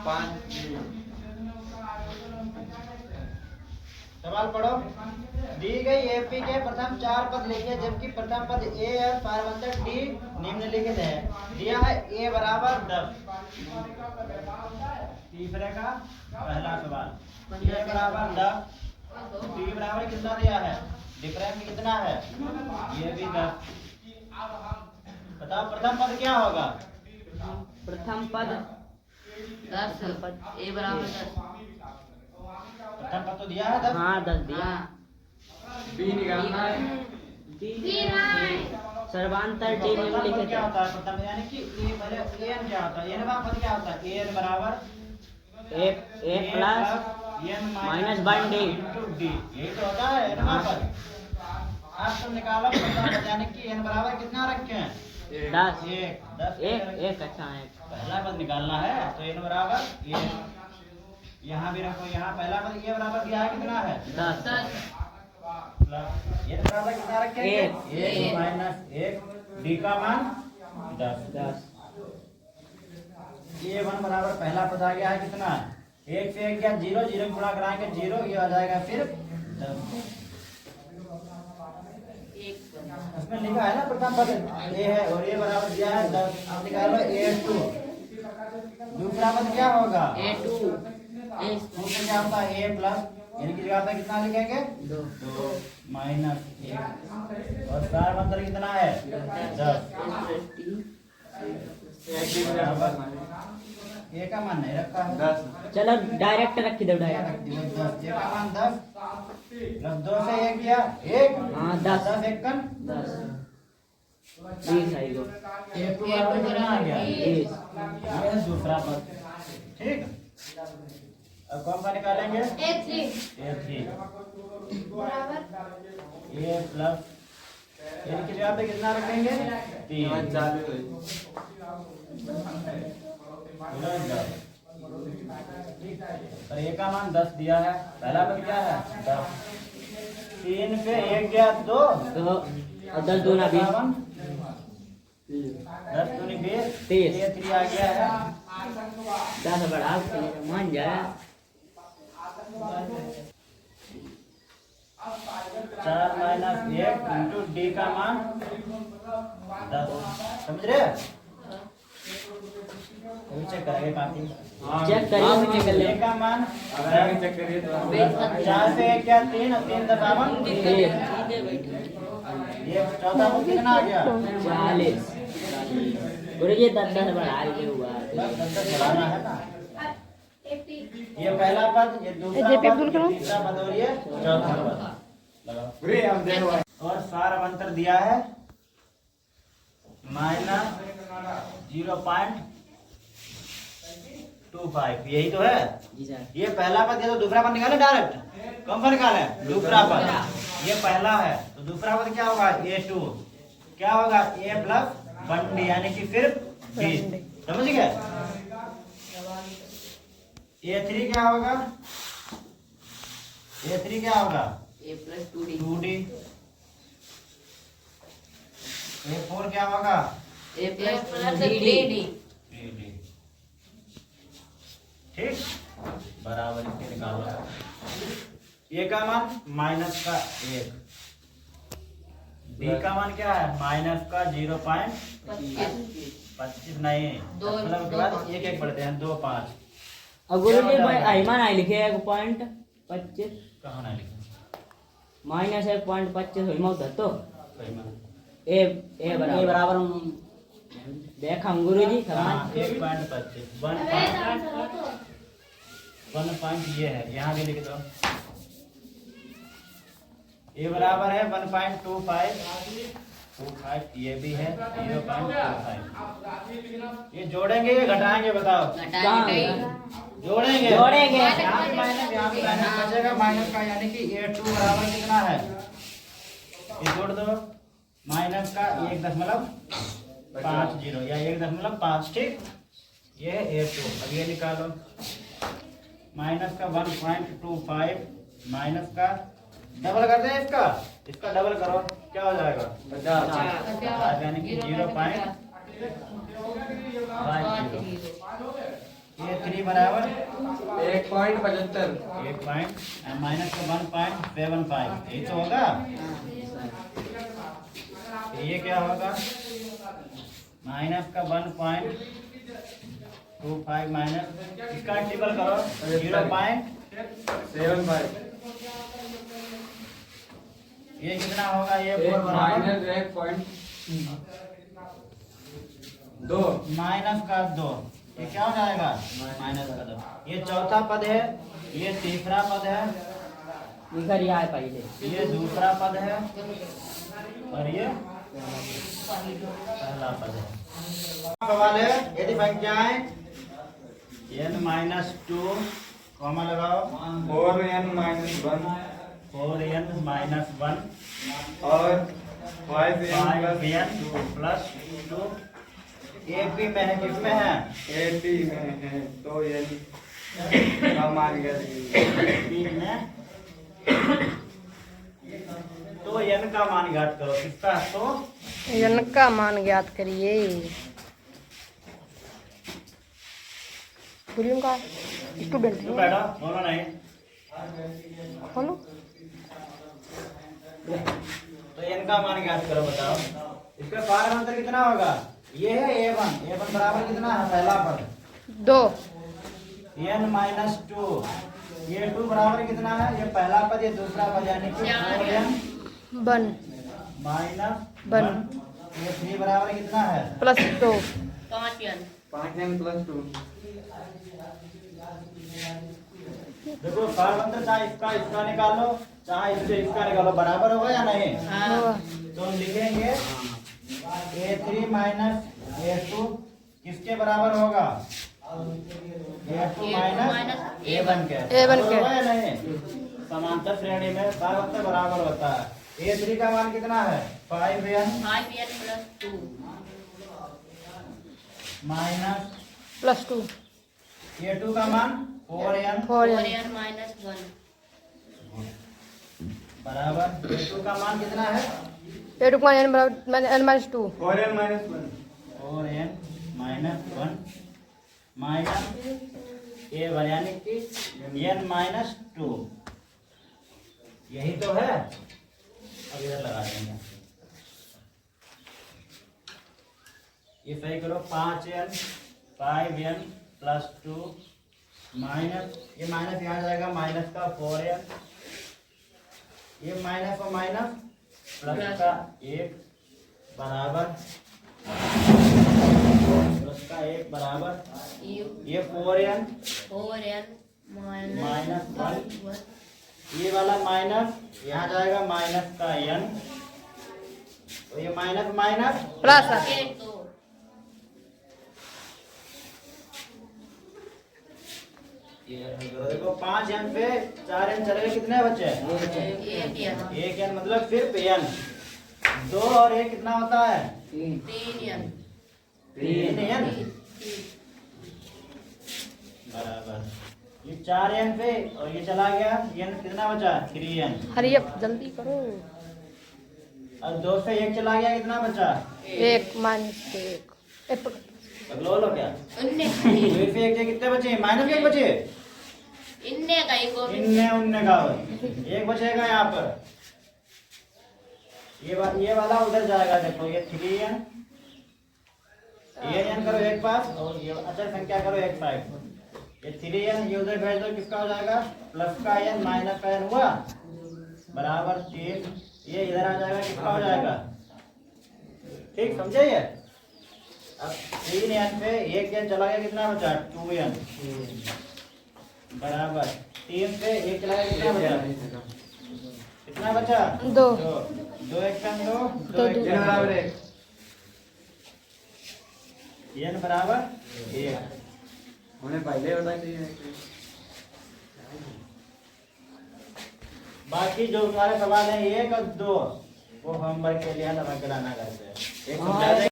5। सवाल पढ़ो। दी गई एपी के प्रथम 4 पद लिखिए, जबकि प्रथम पद ए और पारवंतक डी निम्नलिखित है। दिया है ए बराबर 10। तीसरे का पहला सवाल, ए बराबर 10, डी बराबर कितना दिया है, डिफरेंस कितना है, ये भी 10। बताओ प्रथम पद क्या होगा। प्रथम पद 10, ए बराबर 10। प्रथम पद तो दिया है 10। हाँ 10 दिया। बी निकालना है। सर्वांतर डी निम्नलिखित क्या है। होता है प्रथम, यानी कि ए पहले एन क्या होता है, एन का पद क्या होता है, एन बराबर ए प्लस -1 डी इंटू डी, यही तो होता है एन का पद। अब तुम निकालो प्रथम पद, यानी कि एन बराबर कितना रखे हैं, 10 10 एक अच्छा है। पहला पद निकालना है तो एन बराबर ये, यहाँ भी रखो, यहाँ पहला पद ए बराबर दिया है कितना है 10 एन बराबर कितना रखेंगे, 1 माइनस 1, डी का मान 10। ये 1 बराबर पहला पद आ गया है कितना, 1 से 1 क्या 0, 0 गुणा कराएंगे 0, ये आ जाएगा फिर 10। इसमें लिखा है ना प्रथम पद ए है और ए बराबर दिया है 10। अब निकालो a2, दूसरा पद क्या होगा A2 दूसरा क्या होता है a प्लस, यानी कि जगह पे कितना लिखेंगे 2 माइनस 1, और सार कितना है 10। ए का मान नहीं रखा है 10। चलो डायरेक्ट रख दो डायरेक्ट। रख दियो 10, ए का मान 10 प्लस 2 से 1 किया 1, हाँ 10 10 1 10 20 आई गो a2 बराबर कितना आ गया 20। ये है दूसरा पद। ठीक, अब कौन सा निकालेंगे a3 बराबर a प्लस, यानी कि जगह पे कितना रखेंगे 3 चालू है। और ए का मान 10 दिया है, पहला पद क्या है 10, 3 से 1 गया 2, तो और 10 दूना 20 10 दूनी 20, 30। a3 आ गया है 10 बढ़ा मान जाए 4 माइनस 1 इंटू डी का मान 10। समझ रहे, अभी चेक करेंगे काफी, चेक करिए मुझे कर ले। ए का मान अगर आगे चेक करिए तो 4 से 1 क्या 3 और 3 दबावन, ये चौथा पद कितना आ गया 40। गुरुजी 10 बढ़ा लिए हुआ 10 बढ़ाना है ना। ये पहला पद, ये दूसरा पद, ये तीसरा पद और ये चौथा पद लगाओ। पूरे हम देखो और सार अंतर दिया है माइनस 0.25, यही तो है। जी सर। ये पहला पद, ये तो दूसरा पद निकाले डायरेक्ट, कौन सा निकाले दूसरा पद, ये पहला है तो दूसरा पद क्या होगा a2, क्या होगा a प्लस 1 डी, यानी कि सिर्फ डी। समझ गए, a3 क्या होगा, a3 क्या होगा A plus 2D 2d, a4 क्या होगा A plus 3D 3d। ठीक, बराबर इसके निकालो। ए का मान माइनस का 1, डी का मान क्या है माइनस का 0.25 नहीं, दो- मतलब के बाद एक एक पढ़ते हैं 2 5। और गुरुजी भाई आईमान आई लिखे 1.25 कहाँ ना लिखा माइनस 1.25 हुई मौत तो सही में। ए बराबर देखा हम गुरुजी हाँ, समान 1.25 1 पॉइंट ये है, यहाँ भी लिख दो। ए बराबर है 1.25, ये भी है 0.25। ये जोड़ेंगे या घटाएंगे बताओ, जोड़ेंगे जोड़ेंगे। यहाँ भी माइनस यहाँ भी माइनस बचेगा माइनस का, यानी कि a2 बराबर कितना है, ये जोड़ दो माइनस का 1.50 या 1.5। ठीक, ये है a2। अब ये निकालो माइनस का 1.25 माइनस का डबल कर दें, इसका डबल करो क्या हो जाएगा 50। यानी कि 0.50। ये 3 बराबर 1.75 1 पॉइंट माइनस का 1.75 यही तो होगा। फिर ये क्या होगा माइनस का 1.25 माइनस इसका इंटीग्रल करो 0.75 ये कितना होगा ये 4 बराबर माइनस 1.2 माइनस का 2 ये क्या हो जाएगा माइनस का 2 ये चौथा पद है ये तीसरा पद है इधर ही आए पहले ये दूसरा पद है और ये पहला पद है। सवाल है यदि संख्याएं n-2 कॉमा लगाओ 4n-1 4n-1 और 5n+2 प्लस 2 एक भी में है किसमें है 80 में है तो ये का मान गया तीन में तो n का मान ज्ञात करो किसका तो n का मान ज्ञात करिए। वॉल्यूम का स्टूडेंट क्यों बैठो बोलो नहीं बोलो। तो n का मान ज्ञात करो बताओ इसका पारमांतर कितना होगा ये है a1 बराबर कितना है पहला पद 2 n-2 ये 2 बराबर कितना है ये पहला पद ये दूसरा पद यानी कि 4n 1 माइनस 1 ये 3 बराबर कितना है प्लस 2 5n+2 देखो पारमांतर चाहे इसका निकालो चाहे इसका निकालो बराबर होगा या नहीं होगा। तो हम लिखेंगे a3 माइनस a2 किसके बराबर होगा a2 माइनस a1 के A1 के। होगा या नहीं समांतर श्रेणी में पारमांतर बराबर होता है a3 का मान कितना है 5n माइनस प्लस 2 a2 का मान 4n 4n बराबर a2 का मान कितना है 8 का n बराबर n-2 4n-1 4n minus 1 minus a1 यानी कि n-2 यही तो है अब इधर लगा देंगे ये सही करो 5n 5n+2 माइनस ये माइनस यहाँ जाएगा माइनस का 4n ये माइनस और माइनस प्लस का 1 बराबर प्लस का 1 बराबर ये 4n माइनस 1 ये वाला माइनस यहाँ जाएगा माइनस का n तो ये माइनस माइनस प्लस ये देखो 5n पे 4n चले गए कितने बचे 1n मतलब सिर्फ n 2 और 1 कितना होता है 3n बराबर ये 4n पे और ये चला गया n कितना बचा 3n हरी अप जल्दी करो। और 2 से 1 चला गया कितना बचा 1 माइनस 1 अगलो लो क्या 2 से 1 कितने बचे माइनस 1 बचे इनने का 1 बचेगा यहाँ पर ये वाला उधर जाएगा देखो ये 3n ये n करो एक पास और ये अचर संख्या करो एक साइड ये 3n ये उधर भेज दो किसका हो जाएगा प्लस का n माइनस का n हुआ बराबर 3 ये इधर आ जाएगा किसका हो जाएगा ठीक समझे ये अब 3n पे 1n चला गया कितना बचा 2n बराबर 3 पे 1 चला गया कितना बचा कितना बचा 2 2 1 2 2 1 बराबर 1 n बराबर 1 हमने पहले बता दिया बाकी जो तुम्हारे सवाल है 1 और 2 वो होमवर्क के लिए नमक कराना करते हैं एक समझा दें